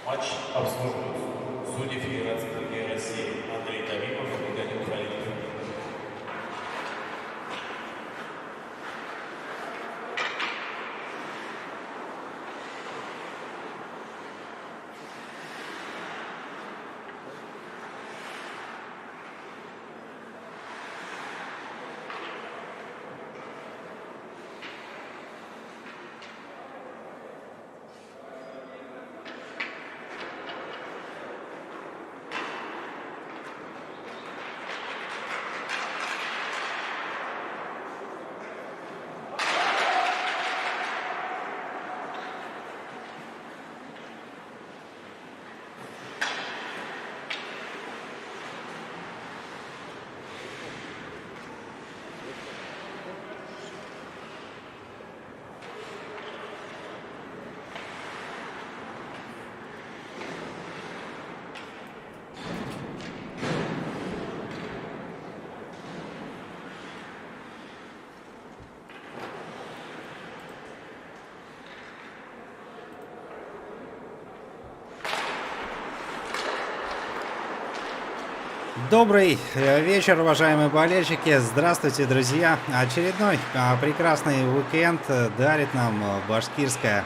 Матч обслуживают судьи Федерации хоккея России Андрей Тавимов и Данил Халилов. Добрый вечер, уважаемые болельщики. Здравствуйте, друзья. Очередной прекрасный уикенд дарит нам башкирская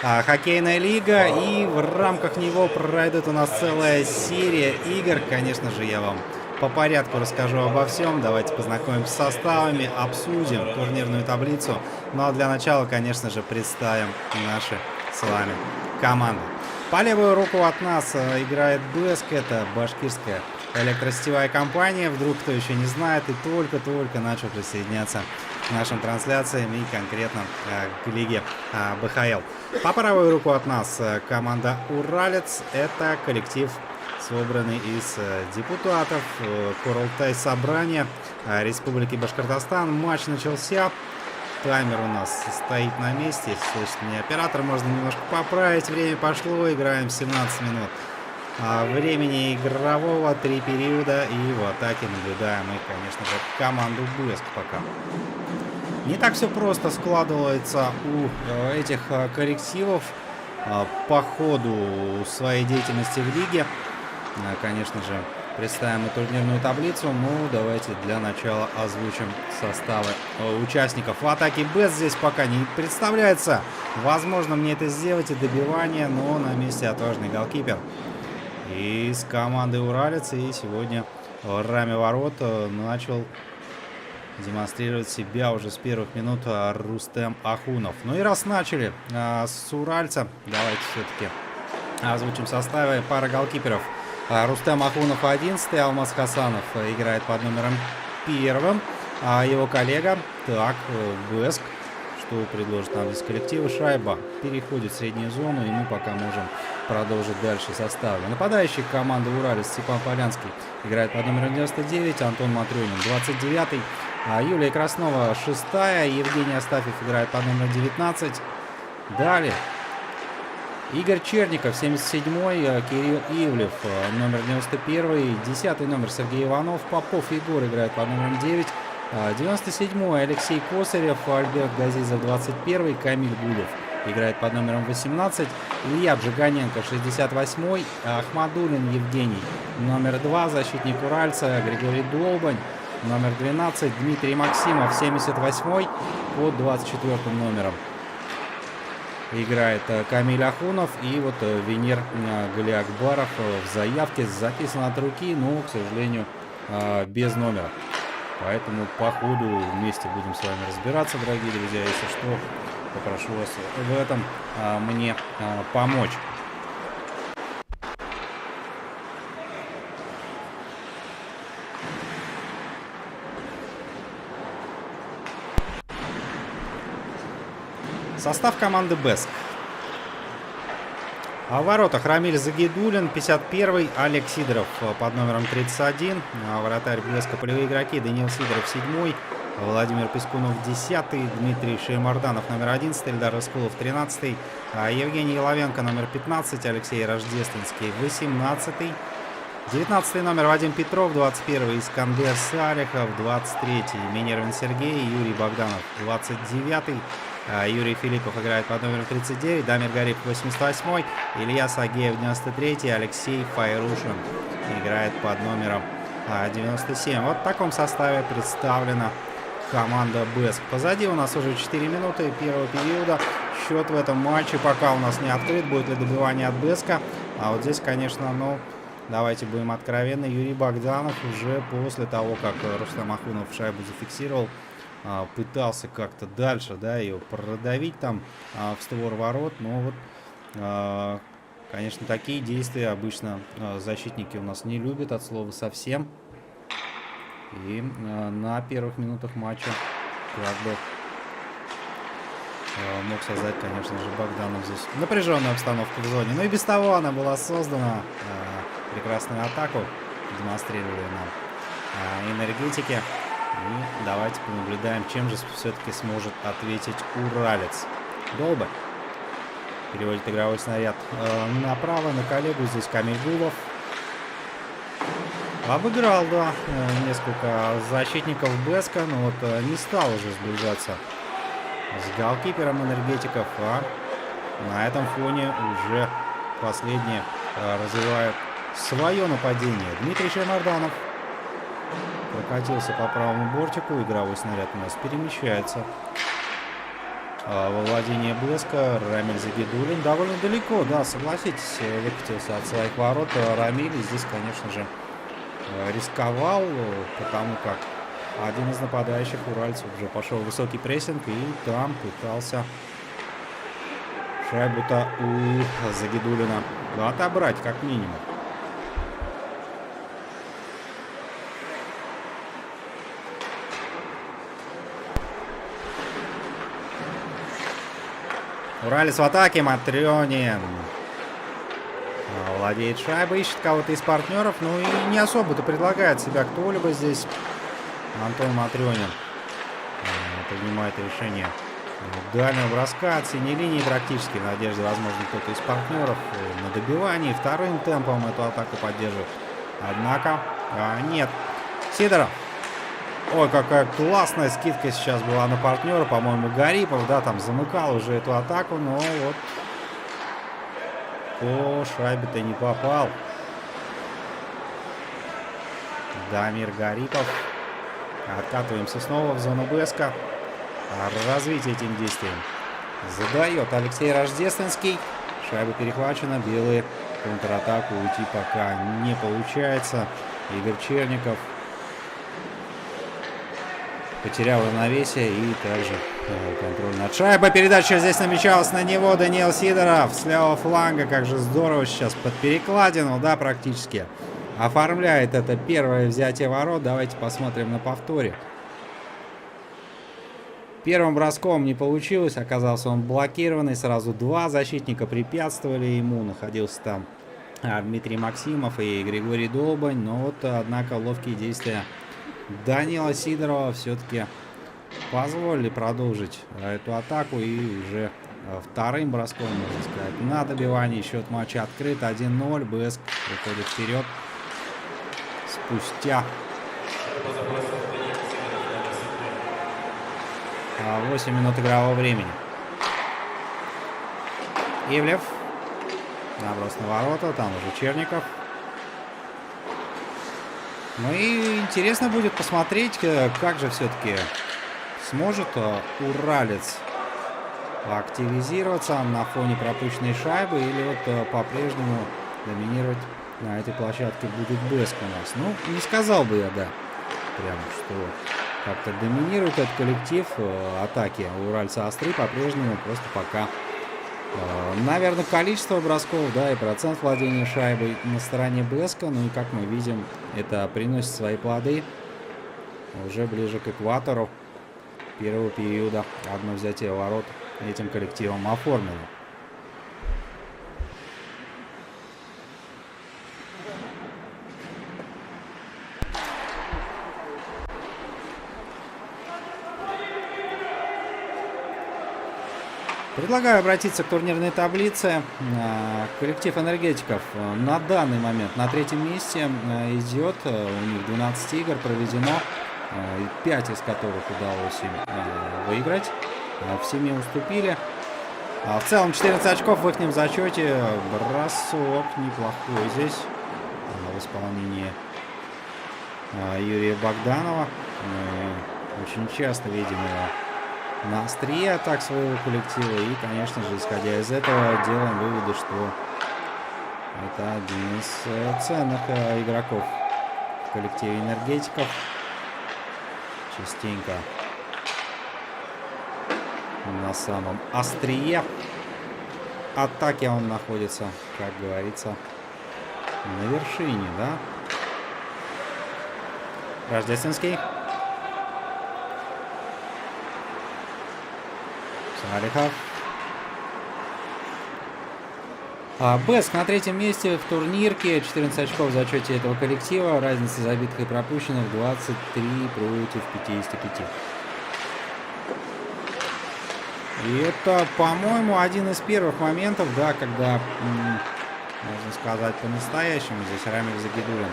хоккейная лига. И в рамках него пройдет у нас целая серия игр. Конечно же, я вам по порядку расскажу обо всем. Давайте познакомимся с составами, обсудим турнирную таблицу. Ну а для начала, конечно же, представим наши с вами команды. По левую руку от нас играет БЭСК. Это башкирская электросетевая компания. Вдруг кто еще не знает и только-только начал присоединяться к нашим трансляциям и конкретно к лиге БХЛ. По правую руку от нас команда «Уралец». Это коллектив, собранный из депутатов Курултай собрания Республики Башкортостан. Матч начался. Таймер у нас стоит на месте. Если слышит меня оператор, можно немножко поправить. Время пошло. Играем 17 минут. Времени игрового 3 периода. И в атаке наблюдаем мы, конечно же, команду БЭСК пока. Не так все просто складывается у этих коллективов по ходу своей деятельности в лиге. Конечно же, представим и турнирную таблицу. Ну, давайте для начала озвучим составы участников. В атаке БЭС здесь пока не представляется. Возможно, мне это сделать и добивание, но на месте отважный голкипер из команды «Уралец». И сегодня в раме ворот начал демонстрировать себя уже с первых минут Рустем Ахунов. Ну и раз начали с «Уральца», давайте все-таки озвучим составы. Пара голкиперов. Рустем Ахунов 11, Алмаз Хасанов играет под номером 1. А его коллега, так, БЭСК, что предложит нам здесь коллективы. Шайба переходит в среднюю зону, и мы пока можем продолжить дальше составы. Нападающий команды «Уралец» Степан Полянский играет под номером 99, Антон Матрёнин 29, Юлия Краснова 6, Евгений Астафьев играет под номером 19. Далее Игорь Черников 77-й, Кирилл Ивлев номер 91, 10-й номер Сергей Иванов, Попов Егор играет под номером 9, 97-й Алексей Косарев, Альберт Газизов 21, Камиль Гулев играет под номером 18, Илья Бжиганенко 68-й, Ахмадулин Евгений номер 2, защитник Уральца Григорий Долбань номер 12, Дмитрий Максимов 78-й под 24 номером играет Камиль Ахунов. И вот Венер Галиакбаров в заявке записан от руки, но, к сожалению, без номера. Поэтому по ходу вместе будем с вами разбираться, дорогие друзья. Если что, попрошу вас в этом мне помочь. Состав команды БЭСК. В воротах Рамиль Загидулин 51-й, Олег Сидоров под номером 31, вратарь БЭСКа. Полевые игроки: Даниил Сидоров 7-й, Владимир Пескунов 10-й, Дмитрий Шеймарданов номер 11, Эльдар Раскулов 13-й, Евгений Еловенко номер 15, Алексей Рождественский 18-й, 19-й номер Вадим Петров, 21-й Искандер Салихов, 23-й Минервин Сергей, Юрий Богданов 29-й, Юрий Филиппов играет под номером 39, Дамир Гарип 88, Илья Сагеев 93, Алексей Файрушин играет под номером 97. Вот в таком составе представлена команда БЭСК. Позади у нас уже 4 минуты первого периода. Счет в этом матче пока у нас не открыт. Будет ли добивание от БЭСКа? А вот здесь, конечно, ну, давайте будем откровенны. Юрий Богданов уже после того, как Рустам Ахунов шайбу зафиксировал, пытался как-то дальше, да, ее продавить там в створ ворот. Но вот, конечно, такие действия обычно защитники у нас не любят от слова совсем. И на первых минутах матча как бы мог создать, конечно же, Богданов здесь напряженную обстановку в зоне. Но и без того она была создана. Прекрасную атаку демонстрировали нам энергетики. И давайте понаблюдаем, чем же все-таки сможет ответить Уралец. Долбань переводит игровой снаряд направо на коллегу. Здесь Камиль Гулов обыграл, да, несколько защитников БЭСКа, но вот не стал уже сближаться с голкипером энергетиков, а на этом фоне уже последние развивают свое нападение. Дмитрий Шеймарданов Прокатился по правому бортику. Игровой снаряд у нас перемещается. Во владение Беска. Рамиль Загидуллин довольно далеко, да, согласитесь, выкатился от своих ворот. Рамиль здесь, конечно же, рисковал, потому как один из нападающих уральцев уже пошел в высокий прессинг и там пытался шайбу-то у Загидуллина отобрать, как минимум. Уралец в атаке, Матрёнин владеет шайбой, ищет кого-то из партнеров, ну и не особо-то предлагает себя кто-либо здесь. Антон Матрёнин принимает решение дальнего броска от синей линии практически, в надежде, возможно, кто-то из партнеров на добивании. Вторым темпом эту атаку поддерживает. Однако, нет. Сидоров. Ой, какая классная скидка сейчас была на партнера. По-моему, Гарипов, да, там замыкал уже эту атаку, но вот по шайбе-то не попал. Дамир Гарипов. Откатываемся снова в зону Беска. Развитие этим действием задает Алексей Рождественский. Шайба перехвачена. Белые контратаку уйти пока не получается. Игорь Черников потерял равновесие и также контроль над шайбой. Передача здесь намечалась на него. Даниил Сидоров с левого фланга. Как же здорово сейчас под перекладину, да, практически оформляет это первое взятие ворот. Давайте посмотрим на повторе. Первым броском не получилось. Оказался он блокированный. Сразу два защитника препятствовали ему. Находился там Дмитрий Максимов и Григорий Долбань. Но вот, однако, ловкие действия Данила Сидорова все-таки позволили продолжить эту атаку. И уже вторым броском, можно сказать, на добивании счет матча открыт. 1-0. Беск выходит вперед спустя 8 минут игрового времени. Ивлев. Наброс на ворота. Там уже Черников. Ну и интересно будет посмотреть, как же все-таки сможет уралец активизироваться на фоне пропущенной шайбы, или вот по-прежнему доминировать на этой площадке будет Беск у нас. Ну, не сказал бы я, да, прям, что как-то доминирует этот коллектив. Атаки у уральца остры по-прежнему, просто пока, наверное, количество бросков, да, и процент владения шайбой на стороне Беска. Ну и, как мы видим, это приносит свои плоды. Уже ближе к экватору первого периода одно взятие ворот этим коллективом оформлено. Предлагаю обратиться к турнирной таблице. Коллектив энергетиков на данный момент на третьем месте идет. У них 12 игр проведено, 5 из которых удалось им выиграть. В 7 уступили. В целом 14 очков в их зачете. Бросок неплохой здесь в исполнении Юрия Богданова. Мы очень часто видим его на острие атак своего коллектива. И, конечно же, исходя из этого, делаем выводы, что это один из ценных игроков в коллективе энергетиков. Частенько на самом острие атаки он находится, как говорится, на вершине, да? Рождественский. Салихов. Беск на третьем месте в турнирке. 14 очков в зачете этого коллектива. Разница забитых и пропущенных 23 против 55. И это, по-моему, один из первых моментов, да, когда, можно сказать, по-настоящему здесь Рамиль Загидуллин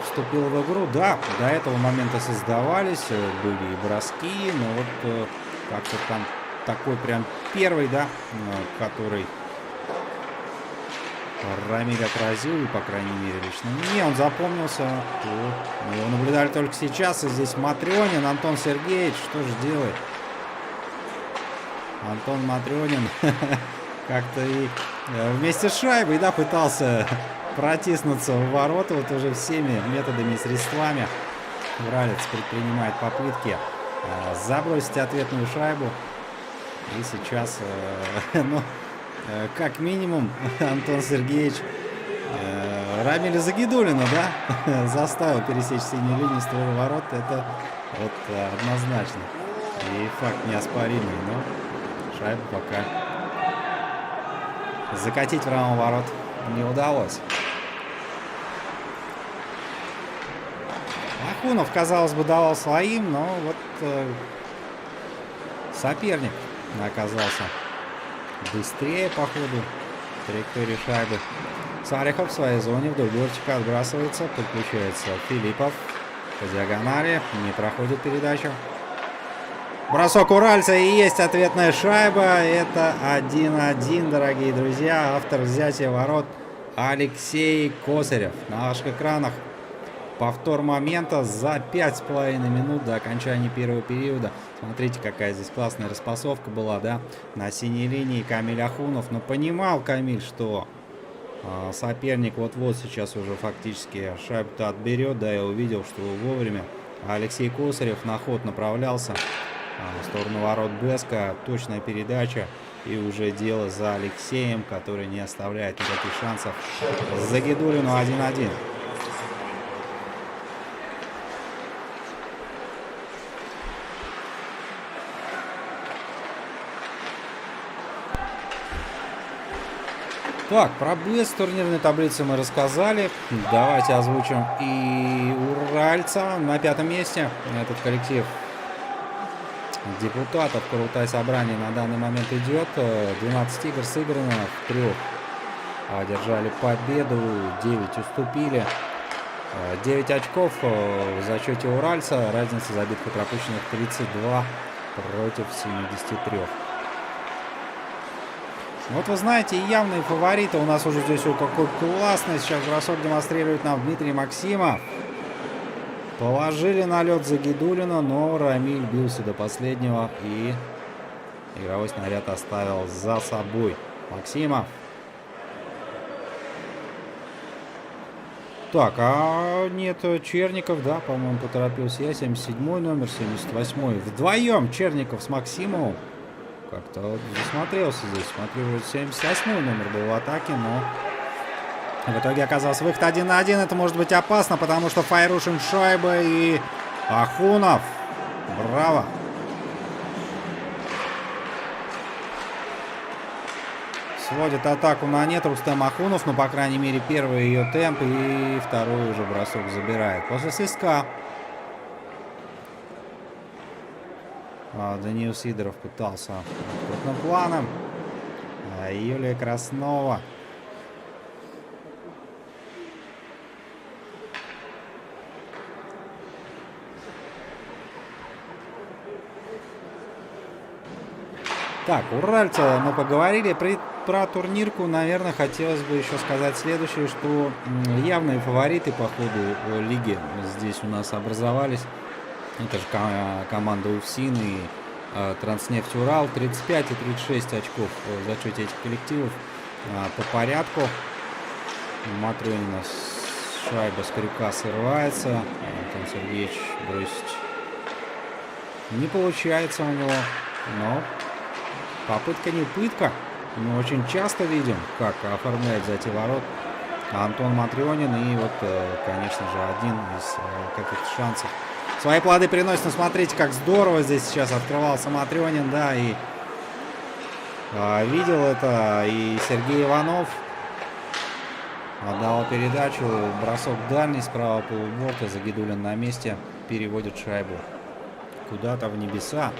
вступил в игру. Да, до этого момента создавались, были и броски, но вот как-то там такой прям первый, да, который Рамиль отразил, и, по крайней мере, лично мне он запомнился. Мы его наблюдали только сейчас, и здесь Матрёнин, Антон Сергеевич, что же делает? Антон Матрёнин как-то и вместе с шайбой, да, пытался протиснуться в ворота, вот уже всеми методами и средствами. Уралец предпринимает попытки забросить ответную шайбу. И сейчас, ну, как минимум, Антон Сергеевич Рамиля Загидуллина, да, заставил пересечь синюю линию створа ворот. Это вот однозначно. И факт неоспоримый, но шайбу пока закатить в раму ворот не удалось. Ахунов, казалось бы, давал своим, но вот соперник оказался быстрее по ходу траектории шайбы. Сарихов в своей зоне вдоль бортика отбрасывается, подключается Филиппов по диагонали, не проходит передачу. Бросок уральца, и есть ответная шайба. Это 1-1, дорогие друзья. Автор взятия ворот Алексей Косарев. На ваших экранах повтор момента за 5,5 минут до окончания первого периода. Смотрите, какая здесь классная распасовка была, да? На синей линии Камиль Ахунов. Но понимал Камиль, что соперник вот-вот сейчас уже фактически шайбу-то отберет. Да, я увидел, что вовремя Алексей Косарев на ход направлялся в сторону ворот Беска. Точная передача. И уже дело за Алексеем, который не оставляет никаких шансов. Загидуллину 1-1. Так, про Бест турнирной таблицы мы рассказали. Давайте озвучим и уральца на 5-м месте. Этот коллектив депутатов Курултай собрания на данный момент идет. 12 игр сыграно, в 3 одержали победу, 9 уступили. 9 очков в зачете уральца. Разница забитых и пропущенных 32 против 73. Вот вы знаете, явные фавориты. У нас уже здесь какой классный сейчас бросок демонстрирует нам Дмитрий Максимов. Положили на лед Загидуллина, но Рамиль бился до последнего и игровой снаряд оставил за собой Максимов. Так, а нет, Черников, да, по-моему, поторопился я. 77-й номер, 78-й. Вдвоем Черников с Максимовым. Как-то вот засмотрелся здесь. Смотрю, 78-й номер был в атаке, но в итоге оказался выход 1 на 1. Это может быть опасно, потому что Файрушин шайба и Ахунов. Браво. Сводит атаку на нет Рустем Ахунов, но, по крайней мере, первый ее темп и второй уже бросок забирает. После свистка Даниил Сидоров пытался крупным планом. Юлия Краснова. Так, уральцы, мы поговорили про турнирку. Наверное, хотелось бы еще сказать следующее, что явные фавориты по ходу лиги здесь у нас образовались. Это же команда УФСИН и Транснефть Урал. 35 и 36 очков в зачете этих коллективов. По порядку. Матрёнина шайба с крюка срывается. Антон Сергеевич бросить не получается у него. Но попытка не пытка. Мы очень часто видим, как оформляет взятие ворот Антон Матрёнин. И вот, конечно же, один из каких-то шансов свои плоды приносит. Но смотрите, как здорово здесь сейчас открывался Матрёнин, да, и видел это и Сергей Иванов. Отдал передачу, бросок дальний, справа полуборта, Загидуллин на месте, переводит шайбу куда-то в небеса,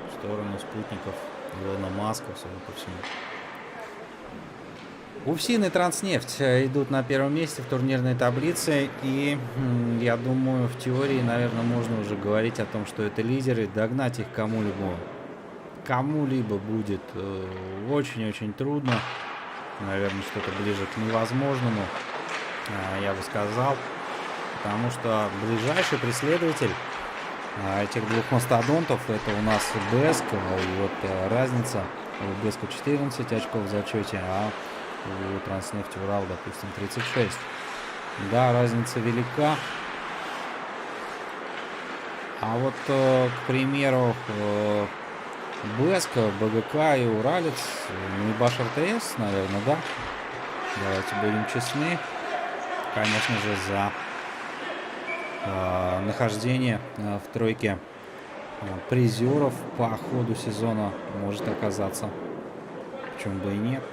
в сторону спутников Илона Маска, судя по всему. УФСИН и Транснефть идут на первом месте в турнирной таблице. И я думаю, в теории, наверное, можно уже говорить о том, что это лидеры. Догнать их кому-либо будет очень-очень трудно. наверное, что-то ближе к невозможному, я бы сказал. Потому что ближайший преследователь этих двух мастодонтов — это у нас Бэск. И вот разница: у Бэска 14 очков в зачете, а у Транснефти Урал, допустим, 36. Да, разница велика. А вот, к примеру, Бэск, БГК и Уралец, и Баш РТС, наверное, да. Давайте будем честны. Конечно же, за нахождение в тройке призеров по ходу сезона может оказаться. Почему бы и нет.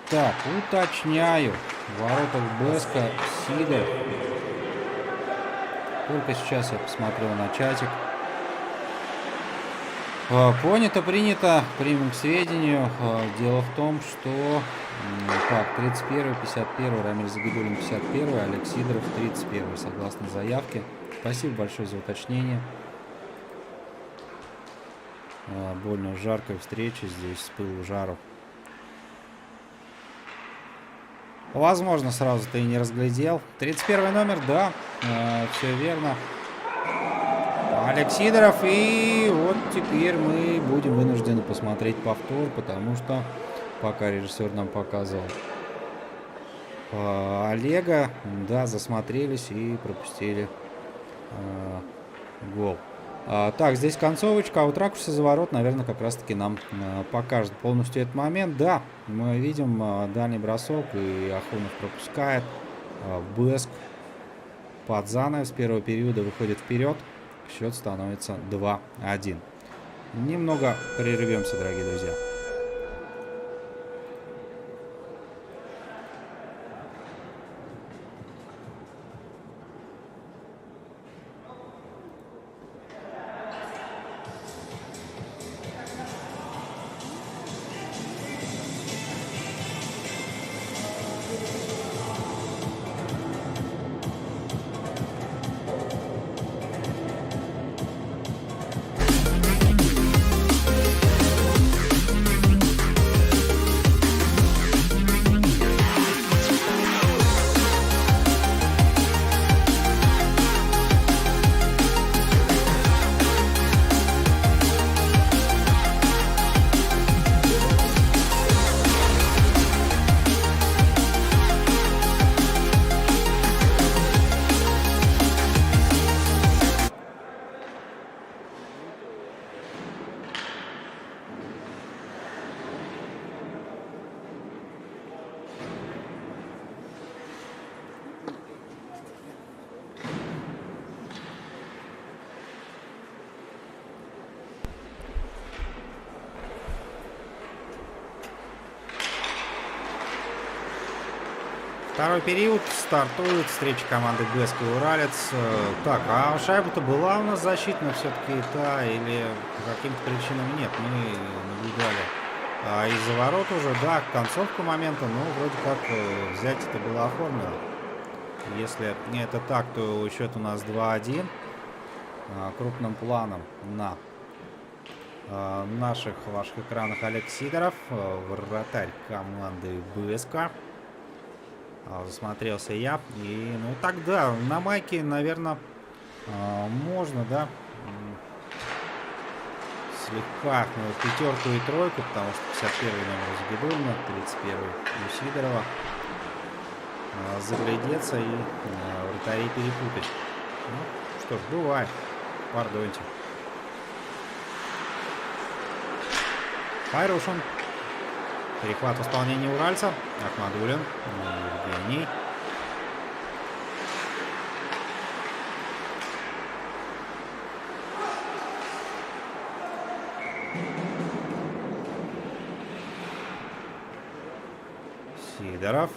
Так, уточняю. В воротах Бэска Сидор. Только сейчас я посмотрел на чатик. Понято, принято, примем к сведению. Дело в том, что так, 31, 51, Рамиль Загидулин 51, Олег Сидоров 31, согласно заявке. Спасибо большое за уточнение. Больно жаркая встреча здесь, с пылу жару. Возможно, сразу ты и не разглядел. 31 номер, да, все верно. Олег Сидоров. И вот теперь мы будем вынуждены посмотреть повтор, потому что пока режиссер нам показывал Олега, да, засмотрелись и пропустили гол. Так, здесь концовочка, а вот ракурсы за ворот, наверное, как раз-таки нам покажет полностью этот момент. Да, мы видим дальний бросок, и Ахунов пропускает. Бэск под занавес первого периода выходит вперед. Счет становится 2-1. Немного прервемся, дорогие друзья. Второй период стартует. Встреча команды Бэск и Уралец. Так, а шайба-то была у нас защитная все-таки, та, или по каким-то причинам нет? Мы наблюдали из-за ворот уже, да, концовку момента, но вроде как взять это было оформлено. Если это так, то счет у нас 2-1. Крупным планом на наших ваших экранах Олег Сидоров, вратарь команды Бэска. Засмотрелся я. И, ну так, да, на майке, наверное, можно, да, слегка пятерку и тройку, потому что 51 номер у Загидулина, 31 у Сидорова. Заглядеться и вратарей перепутать. Ну, что ж, бывает. Пардоньте. Хайрушин. Перехват в исполнении уральца. Ахмадулин. Евгений. Сидоров.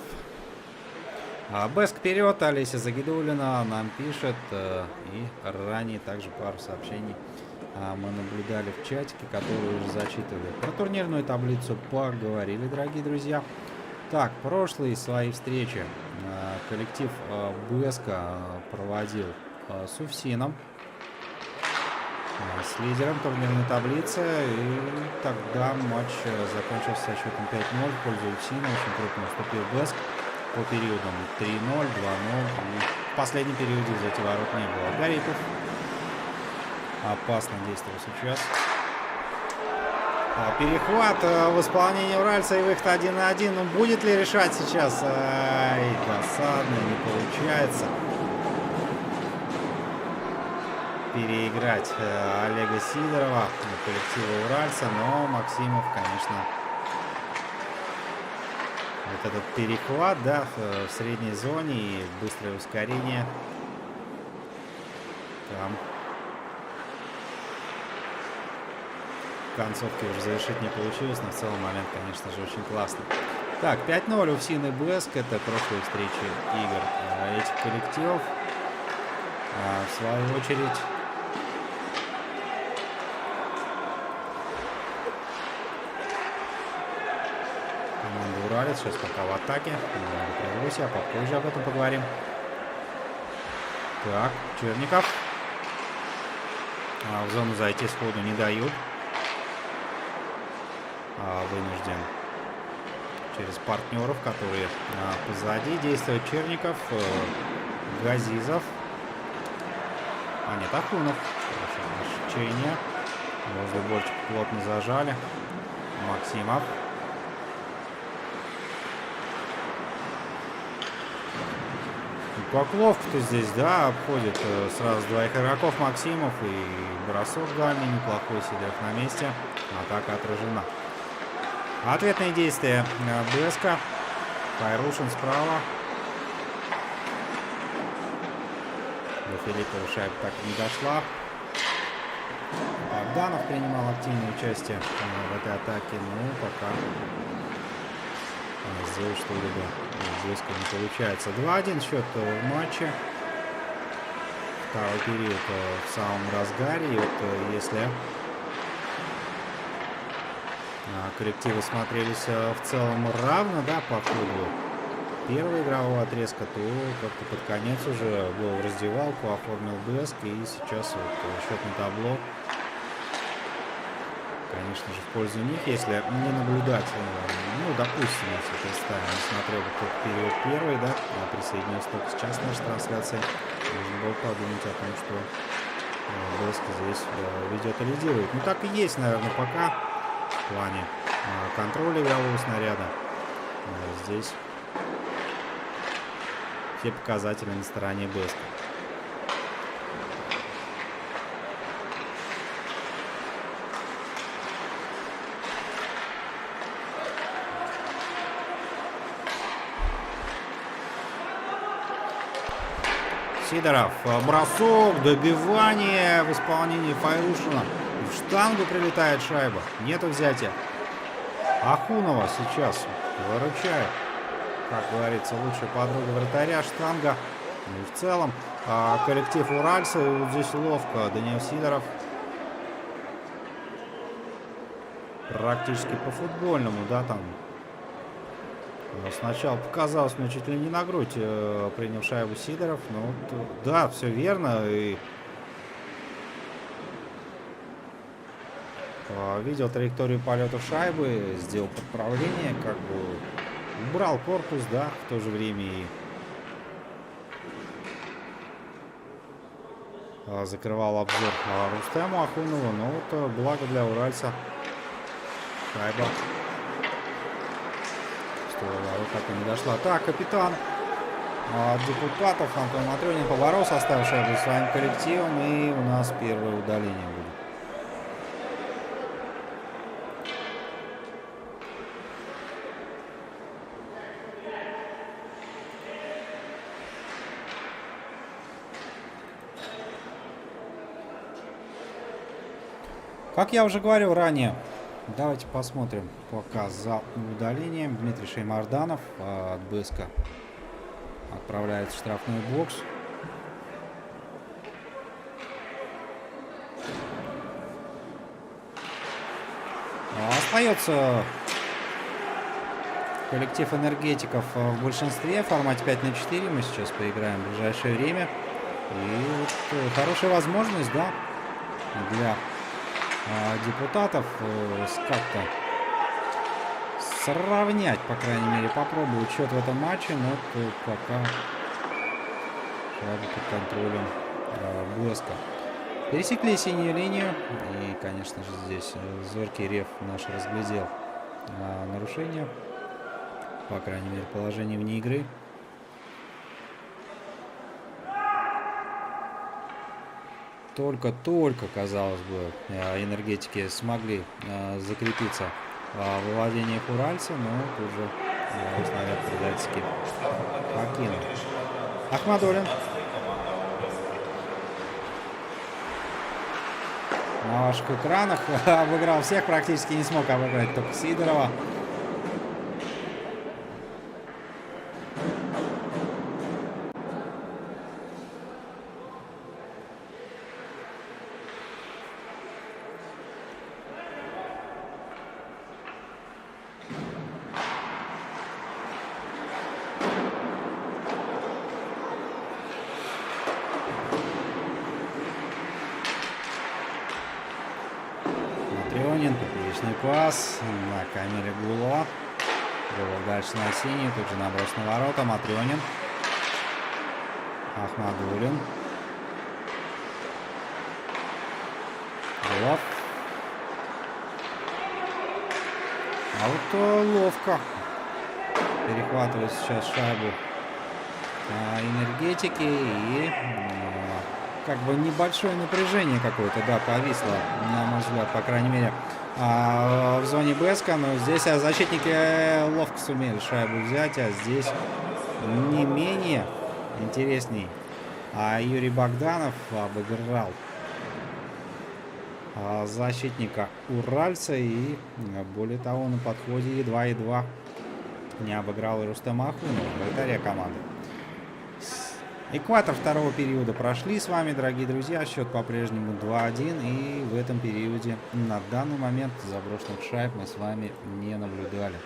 Бэск вперед. Олеся Загидулина нам пишет. И ранее также пару сообщений мы наблюдали в чатике, которые уже зачитывали. Про турнирную таблицу поговорили, дорогие друзья. Так, прошлые свои встречи коллектив БСК проводил с Уфсином, с лидером турнирной таблицы. И тогда матч закончился со счетом 5-0 в пользу Уфсина. Очень крупно уступил БСК по периодам 3-0, 2-0. И в последнем периоде из этих ворот не было. Гарипов опасно действовал сейчас. Перехват в исполнении уральца и выход 1 на 1. Ну, будет ли решать сейчас? Ай, досадно, не получается переиграть Олега Сидорова, коллектива уральца. Но Максимов, конечно, вот этот перехват, да, в средней зоне и быстрое ускорение. Там в концовке уже завершить не получилось, но в целом момент, конечно же, очень классный. Так, 5-0 Уфсин и БСК. Это прошлые встречи игр этих коллективов. В свою очередь команда Уралец сейчас пока в атаке. Прервусь, а попозже об этом поговорим. Так, Черников. В зону зайти сходу не дают. Вынужден через партнеров, которые позади. Действует Черников, Газизов. Нет, Ахунов. Ощущение. Возле Борчика плотно зажали. Максимов. Как ловко-то здесь, да, обходит сразу двоих игроков. Максимов и бросок дальний неплохой. Сидоров на месте. Атака отражена. Ответные действия БСК. Файрушин справа. До Филиппова шайба так и не дошла. Богданов принимал активное участие в этой атаке. Но пока сделать что-либо БСК не получается. 2-1 счет в матче. Второй период в самом разгаре. И вот если коллективы смотрелись в целом равно, да, по ходу первого игрового отрезка, то как-то под конец уже гол в раздевалку оформил БСК. И сейчас вот счетное табло, конечно же, в пользу них. Если не наблюдать, ну, допустим, если представим, не смотрел бы тот период первый, да, присоединился только сейчас к нашей трансляции, можно было подумать о том, что БСК здесь ведет и лидирует. Ну, так и есть, наверное, пока. В плане контроля игрового снаряда здесь все показатели на стороне БСК. Сидоров, бросок, добивание в исполнении Файрушина. В штангу прилетает шайба. Нету взятия. Ахунова сейчас выручает, как говорится, лучшая подруга вратаря, штанга. Ну и в целом коллектив уральца. И вот здесь ловко Даниил Сидоров. Практически по-футбольному, да, там. Сначала показалось, ну, чуть ли не на грудь принял шайбу Сидоров. Ну, вот, да, все верно. И видел траекторию полета шайбы, сделал подправление, как бы убрал корпус, да, в то же время и закрывал обзор Рустему Ахунову. Но вот благо для уральца шайба так и не дошла. Так, капитан депутатов Антон Матрёнин поборолся, оставил шайбу своим коллективом, и у нас первое удаление будет. Как я уже говорил ранее, давайте посмотрим пока за удалением. Дмитрий Шеймарданов от БСК отправляется в штрафной бокс. Остается коллектив энергетиков в большинстве. В формате 5 на 4 мы сейчас поиграем в ближайшее время. И вот хорошая возможность, да, для депутатов как-то сравнять, по крайней мере, попробовать счет в этом матче, но пока шайба под контролем Блеска. Пересекли синюю линию, и, конечно же, здесь зоркий реф наш разглядел нарушение, по крайней мере, положение вне игры. Только-только, казалось бы, энергетики смогли закрепиться во владениях уральца, но тут же его снаряд предательски покинул. Ахмадуллин. На ваших экранах обыграл всех, практически не смог обыграть только Сидорова. Матрионин, поперечный пас на Камиле Гуло. Гуло дальше на синий, тут же наброс на ворота. Матрионин. Ахмадуллин. Гулов. А вот ловко перехватывает сейчас шайбу энергетики, и как бы небольшое напряжение какое-то, да, повисло, на мой взгляд, по крайней мере, в зоне Беска. Но здесь защитники ловко сумели шайбу взять, а здесь не менее интересней. Юрий Богданов обыграл защитника уральца, и более того, на подходе едва-едва не обыграл и Рустема Ахунова, вратаря команды. Экватор второго периода прошли с вами, дорогие друзья. Счет по-прежнему 2-1. И в этом периоде на данный момент заброшенных шайб мы с вами не наблюдали.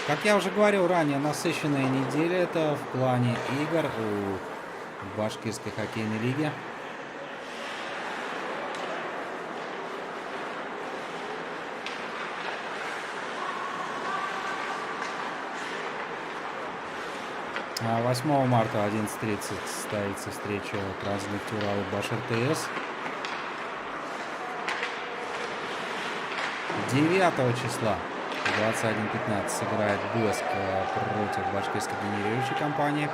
Как я уже говорил ранее, насыщенная неделя это в плане игр у башкирской хоккейной лиги. А 8 марта 11:30 состоится встреча Трансликтура Баш РТС. 9 числа 21:15 сыграет Беск против башкирской генерирующей компании.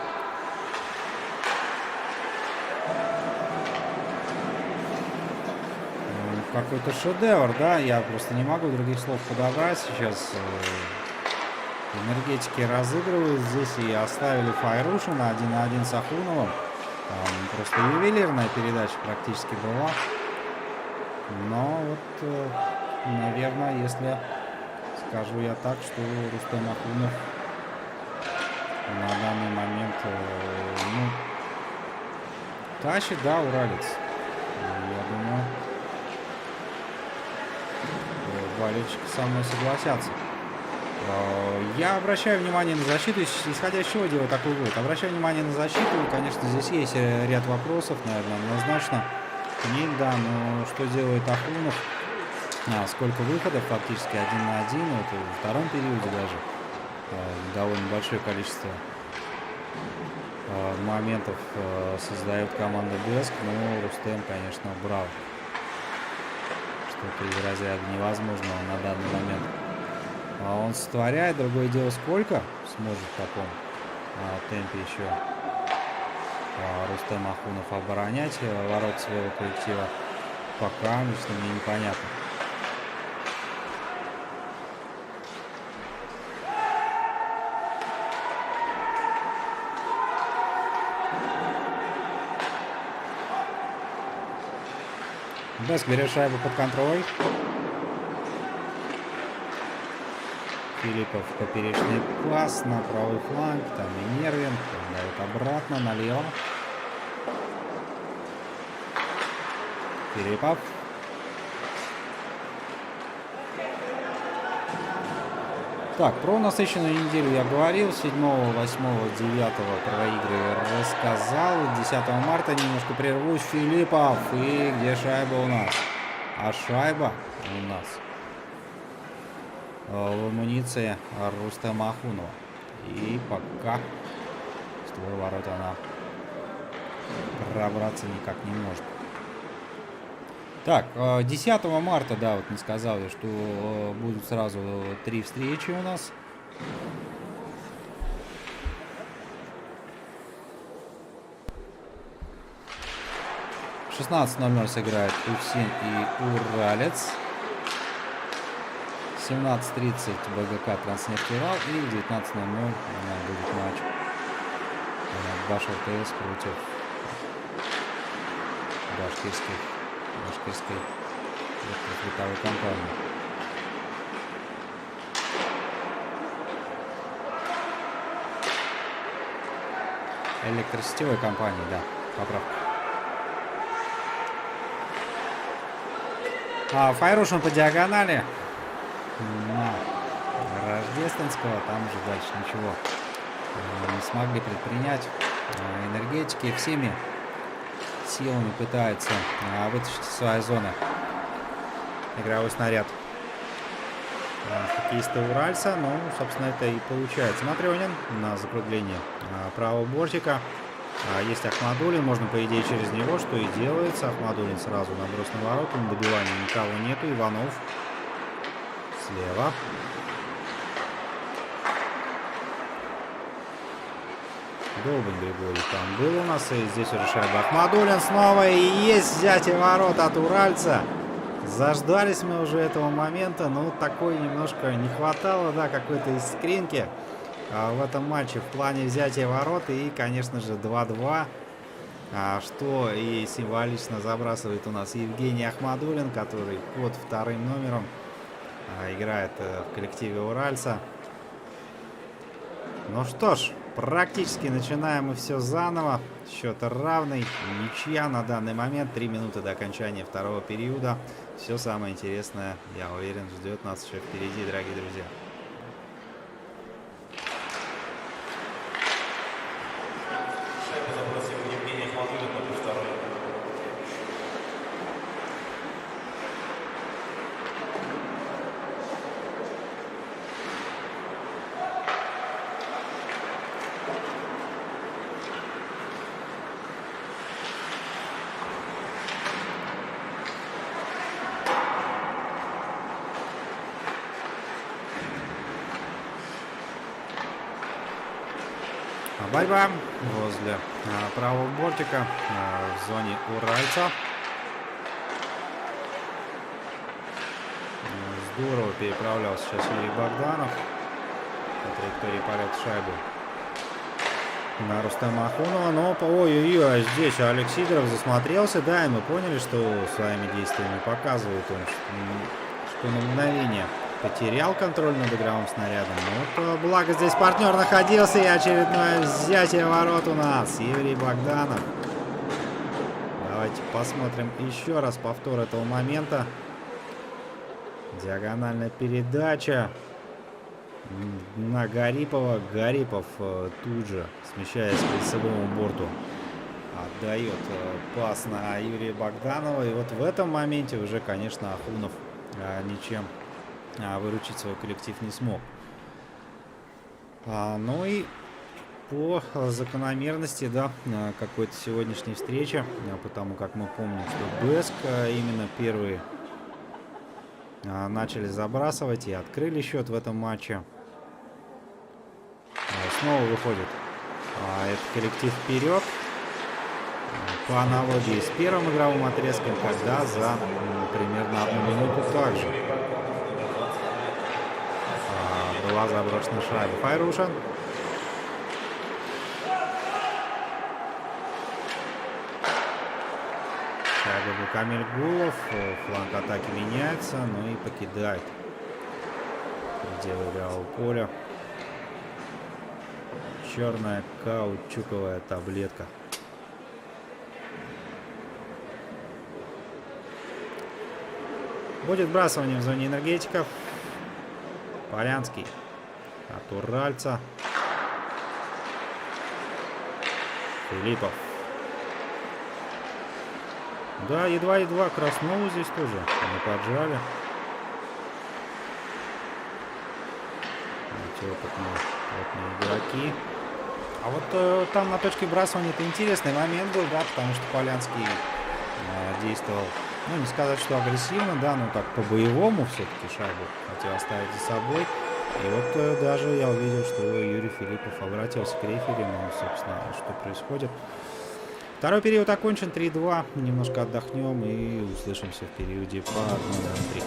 Какой-то шедевр, да, я просто не могу других слов подобрать сейчас. Энергетики разыгрывают здесь и оставили Файрушина 1-1 с Ахуновым. Там просто ювелирная передача практически была. Но вот, наверное, если скажу я так, что Рустем Ахунов на данный момент тащит, да, уралец. Я думаю, болельщики со мной согласятся. Я обращаю внимание на защиту, исходя из чего делаю такой вывод. Обращаю внимание на защиту, конечно, здесь есть ряд вопросов, наверное, однозначно к ним, да, но что делает Ахунов? Сколько выходов, фактически 1 на 1, вот в втором периоде даже довольно большое количество моментов создает команда Беск, но Рустем, конечно, брал. Что-то из разряда невозможного на данный момент. Он сотворяет, другое дело, сколько сможет в таком темпе еще Рустем Ахунов оборонять ворот своего коллектива, пока лично мне непонятно. Беск берет шайбу под контроль. Филиппов поперечный пас на правый фланг. Там и Нервин. Дает обратно налево. Филиппов. Так, про насыщенную неделю я говорил. 7, 8, 9 про игры рассказал. 10 марта немножко прервусь. Филиппов. И где шайба у нас? А шайба у нас в амуниции Рустема Ахунова. И пока створ ворот она пробраться никак не может. Так, 10 марта, да, вот не сказал я, что будут сразу 3 встречи у нас. В 16:00 сыграет Уфсин и Уралец. 17:30 БГК Транснефть Урал. И в 19:00 будет матч Башар ТС против башкирской световой компании. Электросетевой компании, да, поправка. Файрушин по диагонали на Рождественского. Там уже дальше ничего не смогли предпринять. Энергетики всеми силами пытается вытащить из своей зоны игровой снаряд хоккеиста Уральца. Ну, собственно, это и получается. Матрёнин на закруглении правого бортика. Есть Ахмадулин, можно, по идее, через него, что и делается. Ахмадулин сразу наброс на ворота, на добивании никого нету. Иванов слева. Долбин Григорий там был у нас, и здесь уже шайба. Ахмадулин снова, и есть взятие ворот от уральца. Заждались мы уже этого момента, но такой немножко не хватало, да, какой-то искринки в этом матче в плане взятия ворот. И, конечно же, 2-2, что и символично забрасывает у нас Евгений Ахмадулин, который под вторым номером играет в коллективе уральца. Ну что ж, практически начинаем мы все заново. Счет равный, ничья на данный момент. 3 минуты до окончания второго периода. Все самое интересное, я уверен, ждет нас еще впереди, дорогие друзья. Шайбу забросил Евгений Ахмадулин на второй. Борьба возле правого бортика в зоне уральца. Здорово переправлял сейчас Юрий Богданов по траектории полета шайбы на Рустема Ахунова. Но ой-ой-ой, здесь Алекс Сидоров засмотрелся. Да, и мы поняли, что своими действиями показывает он, что на мгновение потерял контроль над игровым снарядом. Но благо здесь партнер находился, и очередное взятие ворот у нас. Юрий Богданов. Давайте посмотрим еще раз повтор этого момента. Диагональная передача на Гарипова. Гарипов тут же, смещаясь к лицевому борту, отдает пас на Юрия Богданова. И вот в этом моменте уже, конечно, Ахунов ничем выручить свой коллектив не смог. Ну и по закономерности, да, какой-то сегодняшней встречи, потому как мы помним, что БЭСК именно первые начали забрасывать и открыли счет в этом матче. Снова выходит этот коллектив вперед по аналогии с первым игровым отрезком, когда за примерно 1 минуту также была заброшена шайба. Файрушин. Шайба Камиль Гулов. Фланг атаки меняется, но и покидает пределы игрового поля черная каучуковая таблетка. Будет вбрасывание в зоне энергетиков. Полянский от уральца. Филиппов. Да, едва-едва Краснову здесь тоже не поджали. Эти опытные игроки. А вот там на точке вбрасывания это интересный момент был, да, потому что Полянский действовал, ну, не сказать, что агрессивно, да, но так по-боевому все-таки шайбу хотел оставить за собой. И вот даже я увидел, что Юрий Филиппов обратился к рефери, ну, собственно, что происходит. Второй период окончен, 3-2. Немножко отдохнем и услышимся в периоде по номеру 3.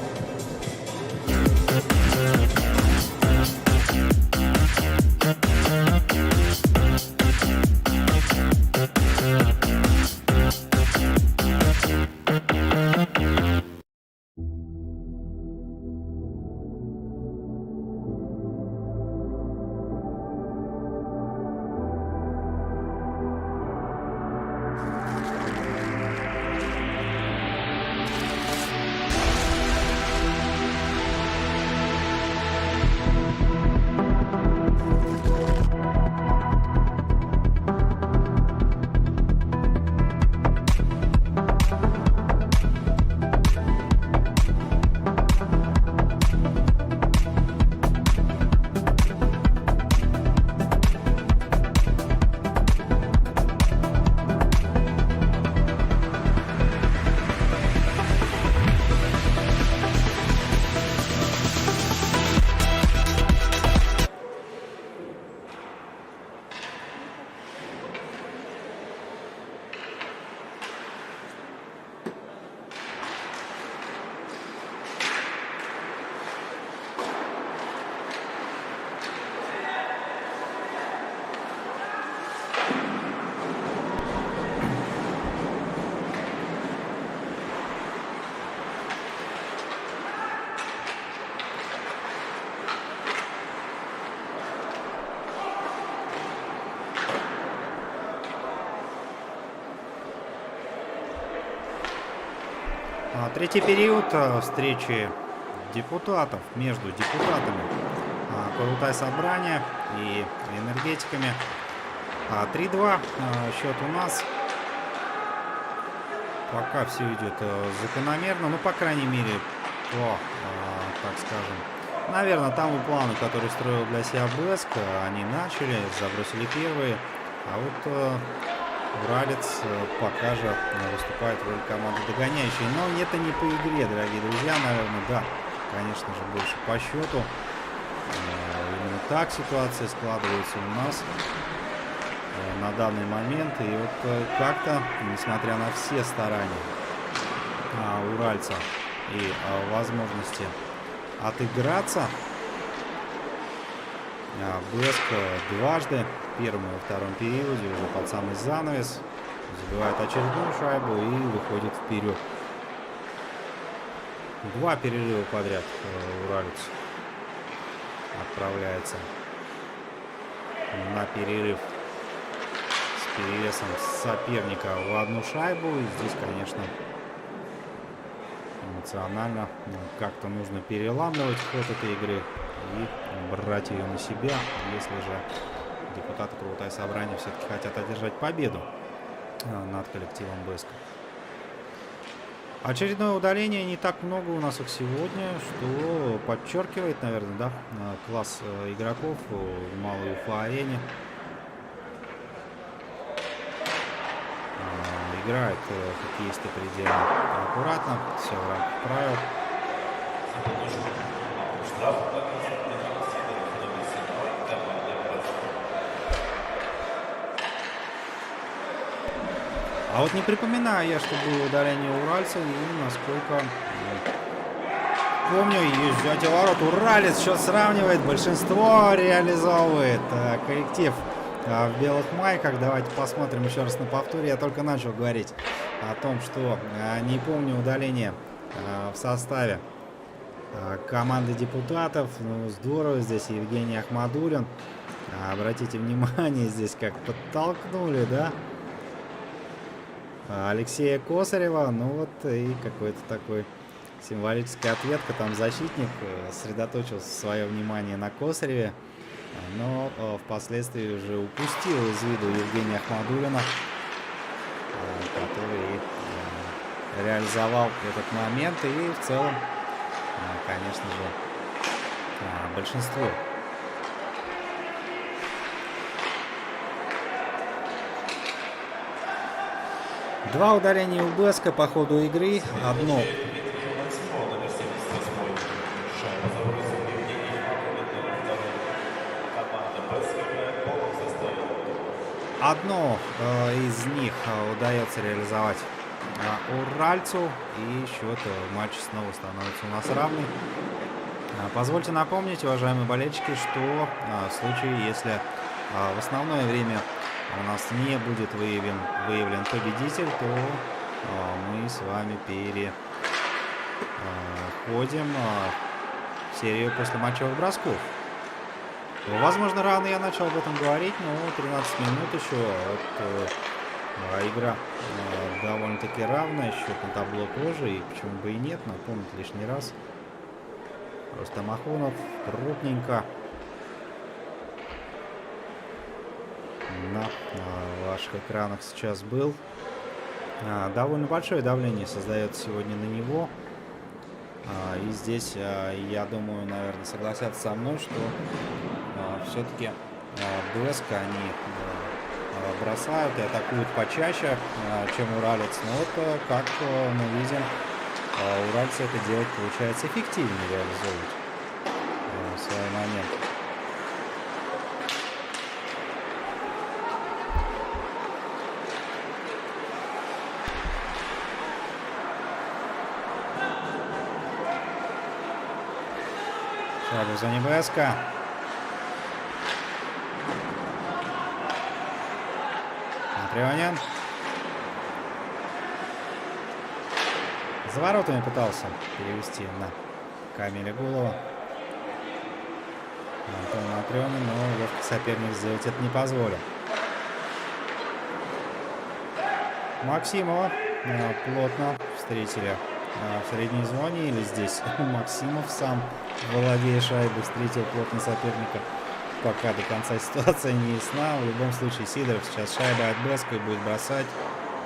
Третий период встречи депутатов между депутатами Курултай собрания и энергетиками. 3-2 счет у нас. Пока все идет закономерно, ну, по крайней мере, по, так скажем, наверное, тому плану, который строил для себя Блеск, они начали, забросили первые, а вот уралец пока же выступает в роли команды догоняющей. Но это не по игре, дорогие друзья, наверное, да, конечно же, больше по счету. Именно так ситуация складывается у нас на данный момент. И вот как-то, несмотря на все старания уральца и возможности отыграться, Блеск дважды, в первом и во втором периоде, уже под самый занавес, забивает очередную шайбу и выходит вперед. Два перерыва подряд уралец отправляется на перерыв с перевесом соперника в одну шайбу. И здесь, конечно, эмоционально как-то нужно переламывать ход этой игры и брать ее на себя, если же депутаты Курултай собрания все-таки хотят одержать победу над коллективом Блеска. Очередное удаление, не так много у нас их сегодня, что подчеркивает, наверное, да, класс игроков в малой Уфа-арене. Играют хоккеисты предельно аккуратно, все в рамках правил. А вот не припоминаю я, что было удаление уральца, и насколько помню, есть взятие ворот. Уралец счет сравнивает, большинство реализовывает коллектив в белых майках. Давайте посмотрим еще раз на повторе. Я только начал говорить о том, что не помню удаление в составе команды депутатов. Ну, здорово здесь Евгений Ахмадуллин. Обратите внимание, здесь как подтолкнули, да? Алексея Косарева. Ну вот и какой-то такой символическая ответка. Там защитник сосредоточил свое внимание на Косареве. Но впоследствии уже упустил из виду Евгения Ахмадуллина, который реализовал этот момент. И в целом, конечно же, большинство. Два удаления у Беска по ходу игры. Одно из них удается реализовать уральцу, и счет матча снова становится у нас равный. Позвольте напомнить, уважаемые болельщики, что в случае, если в основное время у нас не будет выявлен победитель, то мы с вами переходим в серию послематчевых бросков. Возможно, рано я начал об этом говорить, но 13 минут еще. Вот, игра довольно-таки равная, счет на табло тоже, и почему бы и нет, напомнить лишний раз. Просто Махонов крупненько на ваших экранах сейчас был. Довольно большое давление создается сегодня на него. И здесь, я думаю, наверное, согласятся со мной, что все-таки Беск они бросают и атакуют почаще, чем уралец. Но вот, как мы видим, уральцы это делать получается эффективнее, реализовывать свои моменты. Шайба в зоне Беска. Матрионин. За воротами пытался перевести на Камиля Гулова. Антон Матрионин, но ловкий соперник сделать это не позволил. Максимова плотно встретили в средней зоне, или здесь Максимов сам, владея шайбой, встретил плотно соперника. Пока до конца ситуация не ясна. В любом случае Сидоров сейчас шайбой от Беска и будет бросать.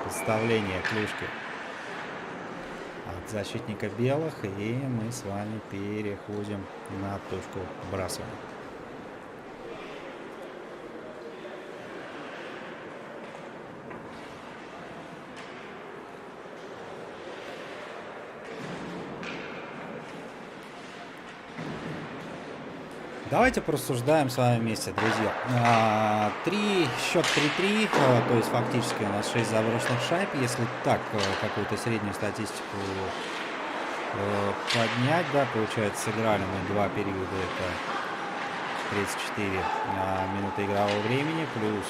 Подставление клюшки от защитника белых. И мы с вами переходим на точку вбрасывания. Давайте порассуждаем с вами вместе, друзья. Счет 3-3, то есть фактически у нас 6 заброшенных шайб. Если так какую-то среднюю статистику поднять, да, получается, сыграли мы 2 периода, это 34 минуты игрового времени, плюс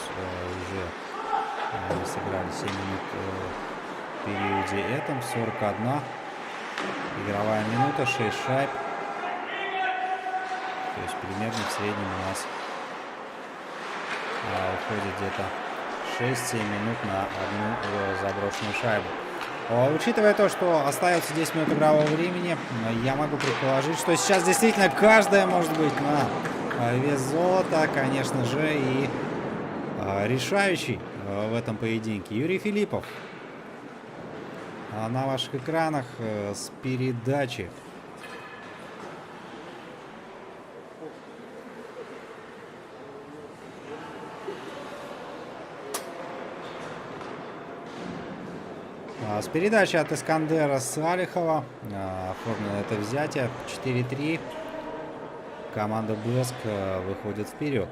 уже мы сыграли 7 минут в периоде этом, 41 игровая минута, 6 шайб. То есть примерно в среднем у нас уходит где-то 6-7 минут на одну заброшенную шайбу. Учитывая то, что остается 10 минут игрового времени, я могу предположить, что сейчас действительно каждая может быть на вес золота, конечно же, и решающий в этом поединке Юрий Филиппов на ваших экранах с передачи. С передачи от Искандера Салихова оформлено это взятие 4-3. Команда Беск выходит вперед.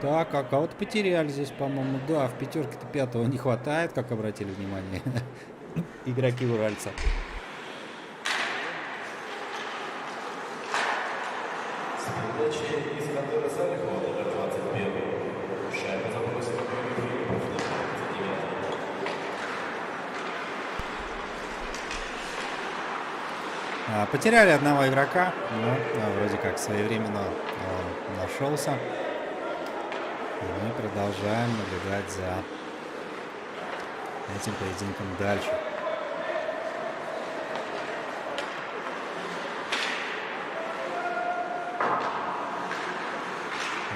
Так, а кого-то потеряли здесь, по-моему. Да, в пятерке-то пятого не хватает, как обратили внимание игроки уральца. С передачи Искандера Салихова, номер 21. Шайба забросила Потеряли одного игрока, но вроде как своевременно нашелся. И мы продолжаем наблюдать за этим поединком дальше.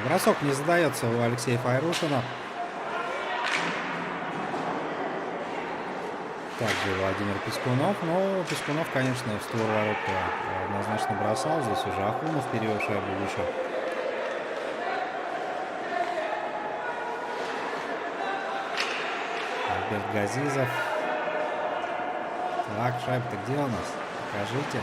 Бросок не задается у Алексея Файрушина. Также Владимир Пискунов. Но Пискунов, конечно, в створ ворот однозначно бросал. Здесь уже Ахунов вперед шайбу вышел. Альберт Газизов. Так, шайба-то где у нас? Покажите.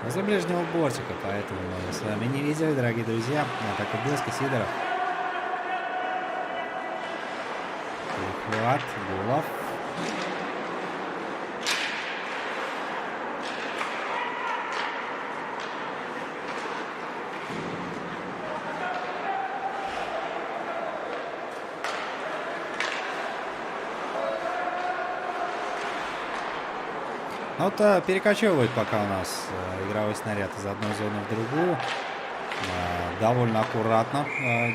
Возле ближнего бортика, поэтому мы с вами не видели, дорогие друзья. Атака близко, Сидоров. Перехват, Гулов. Вот перекочевывает пока у нас игровой снаряд из одной зоны в другую. Довольно аккуратно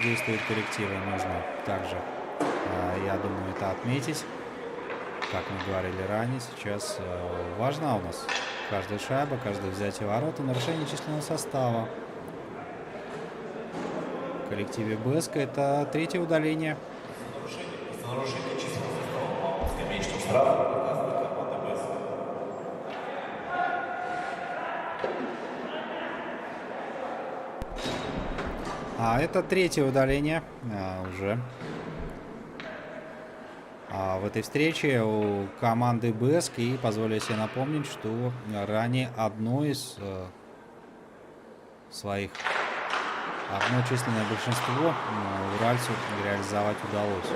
действует коллектив, и нужно также, я думаю, это отметить. Как мы говорили ранее, сейчас важна у нас каждая шайба, каждое взятие ворот и нарушение численного состава. В коллективе БСК это третье удаление. За нарушение численного состава скамеечным штрафом наказывает команда БСК. Это третье удаление уже в этой встрече у команды БСК. И позволю себе напомнить, что ранее одно численное большинство уральцу реализовать удалось.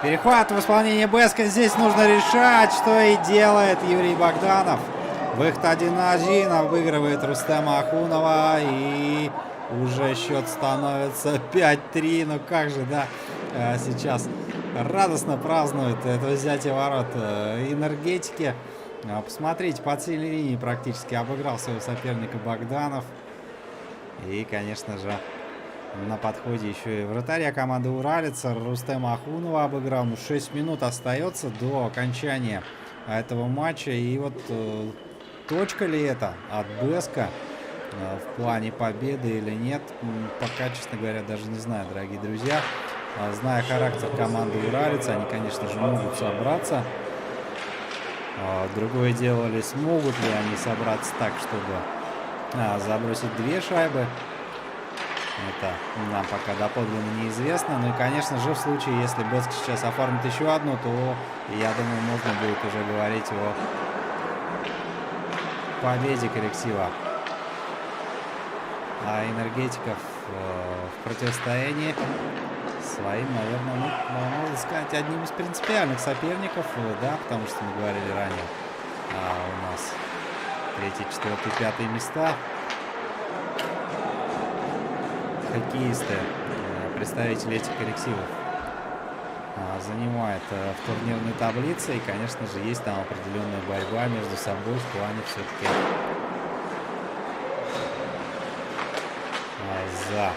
Перехват в исполнении БСК. Здесь нужно решать, что и делает Юрий Богданов. Выход 1-1, обыгрывает Рустема Ахунова. И уже счет становится 5-3. Ну как же, да, сейчас радостно празднуют это взятие ворот энергетики. Посмотрите, по целой линии практически обыграл своего соперника Богданов. И, конечно же, на подходе еще и вратаря команды уралец Рустема Ахунова обыграл. 6 минут остается до окончания этого матча. И вот точка ли это от БСК в плане победы или нет, пока, честно говоря, даже не знаю, дорогие друзья. Зная характер команды уралец, они, конечно же, могут собраться. Другое дело, ли смогут ли они собраться так, чтобы забросить 2 шайбы. Это нам пока доподлинно неизвестно. Ну и, конечно же, в случае, если БСК сейчас оформит еще одну, то, я думаю, можно будет уже говорить о победе коллектива. А энергетиков в противостоянии своим, наверное, можно сказать, одним из принципиальных соперников. Да, потому что мы говорили ранее, у нас 3, 4, 5 места. Хоккеисты, представители этих коллективов, занимают в турнирной таблице. И, конечно же, есть там определенная борьба между собой в плане все-таки за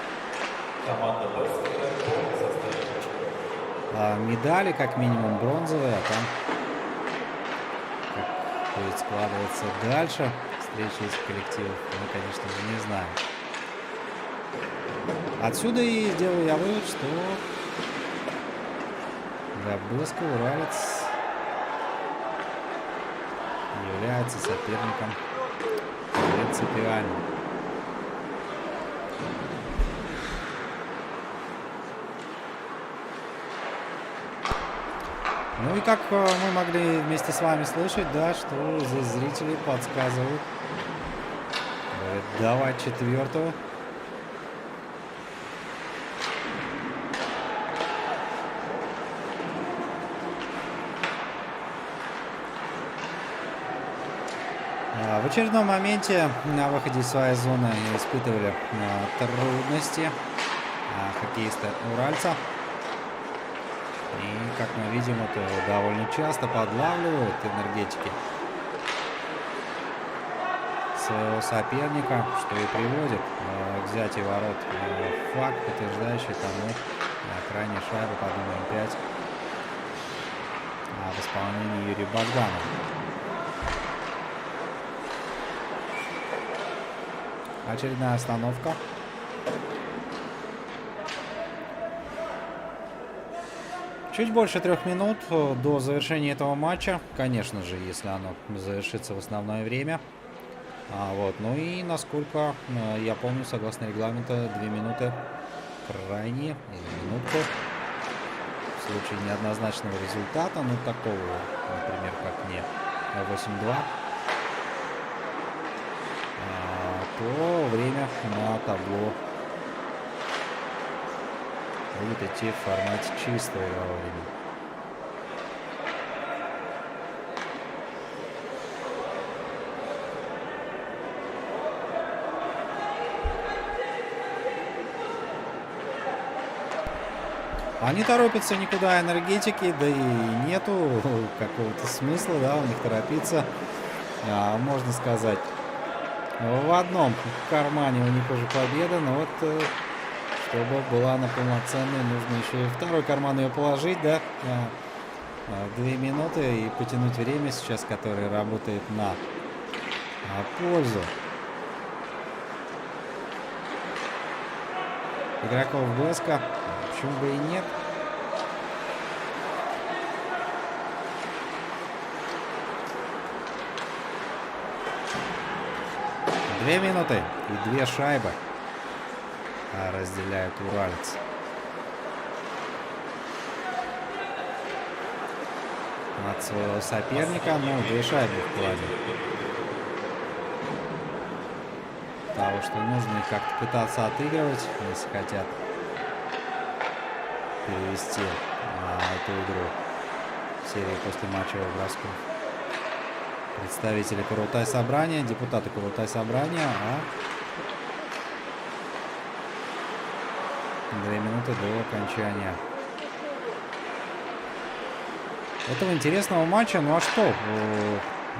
медали, как минимум бронзовые. А там как будет складываться дальше встреча этих коллективов, мы, конечно же, не знаем. Отсюда и делаю я вывод, что для БСК уралец является соперником принципиальным. Ну и как мы могли вместе с вами слышать, да, что здесь зрители подсказывают. Давай 4-ю. В очередном моменте на выходе из своей зоны испытывали трудности хоккеисты уральца. И, как мы видим, это довольно часто подлавливают энергетики. своего соперника, что и приводит к взятию ворот. Факт, подтверждающий тому крайняя шайба под номером 5 в исполнении Юрия Богданова. Очередная остановка. Чуть больше 3 минут до завершения этого матча. Конечно же, если оно завершится в основное время. Ну и, насколько я помню, согласно регламенту, 2 минуты крайние, или минутку. В случае неоднозначного результата, такого, например, как не 8-2, то время на табло будет идти в формате чистого игрового времени. Они торопятся никуда, энергетики, да и нету какого-то смысла, у них торопиться, можно сказать. В одном кармане у них уже победа, но чтобы была она полноценной, нужно еще и второй карман ее положить, 2 минуты и потянуть время сейчас, которое работает на пользу игроков БСК. Почему бы и нет? Две минуты и 2 шайбы разделяют уральцы. От своего соперника, 2 шайбы в плане того, что нужно их как-то пытаться отыгрывать, если хотят перевести эту игру в серии после матчевых бросков. Представители Курултай-собрания, депутаты Курултай-собрания, 2 минуты до окончания этого интересного матча.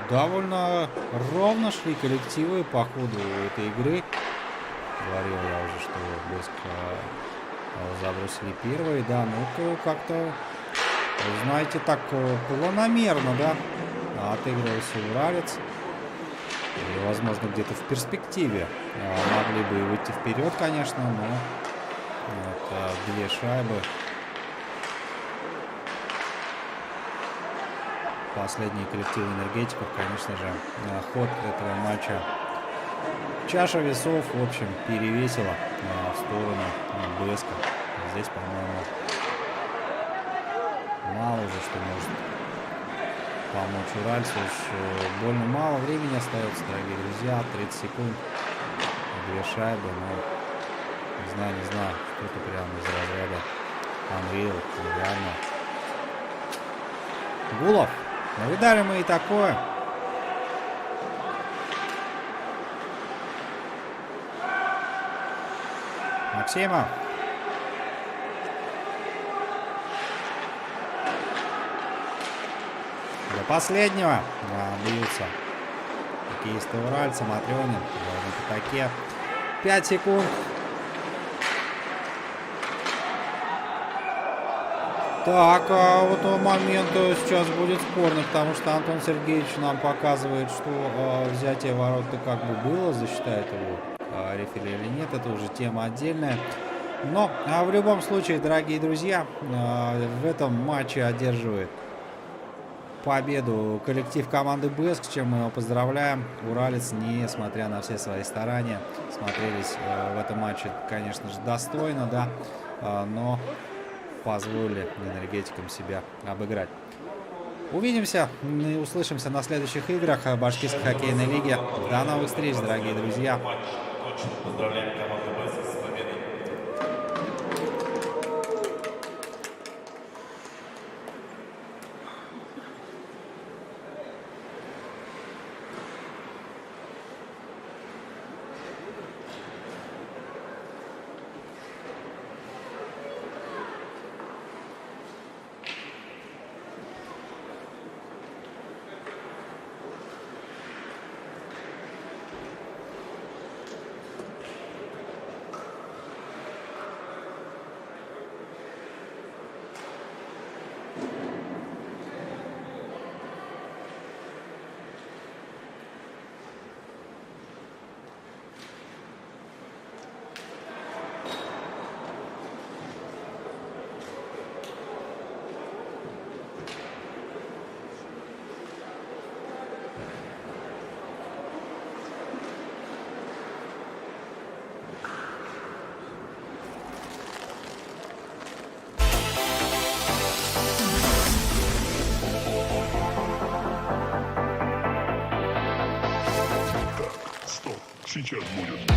Довольно ровно шли коллективы по ходу этой игры. Говорил я уже, что БСК забросили первые, как-то, знаете, так планомерно, отыгрывался уралец. И, возможно, где-то в перспективе могли бы и выйти вперед, конечно, но это 2 шайбы. Последние коллективы энергетиков, конечно же, ход этого матча. Чаша весов, в общем, перевесила в сторону БСК. Здесь, по-моему, мало уже что может помочь уральцу. Уж больно мало времени остается, дорогие друзья. 30 секунд, 2 шайбы. Не знаю, что-то прямо из разряда Unreal, реально. Гулов, видали мы и такое. Максимов. До последнего бьются хоккеисты уральца. Матрёнин на пятаке. 5 секунд. Так, момент сейчас будет спорный, потому что Антон Сергеевич нам показывает, что взятие ворот-то как бы было, засчитает его рефери или нет, это уже тема отдельная. Но в любом случае, дорогие друзья, в этом матче одерживает победу коллектив команды БСК, с чем мы его поздравляем. Уралец, несмотря на все свои старания, смотрелись в этом матче, конечно же, достойно, но позволили энергетикам себя обыграть. Увидимся и услышимся на следующих играх Башкирской хоккейной лиги. До новых встреч, дорогие друзья. Поздравляем команду БСК с победой. сейчас будет.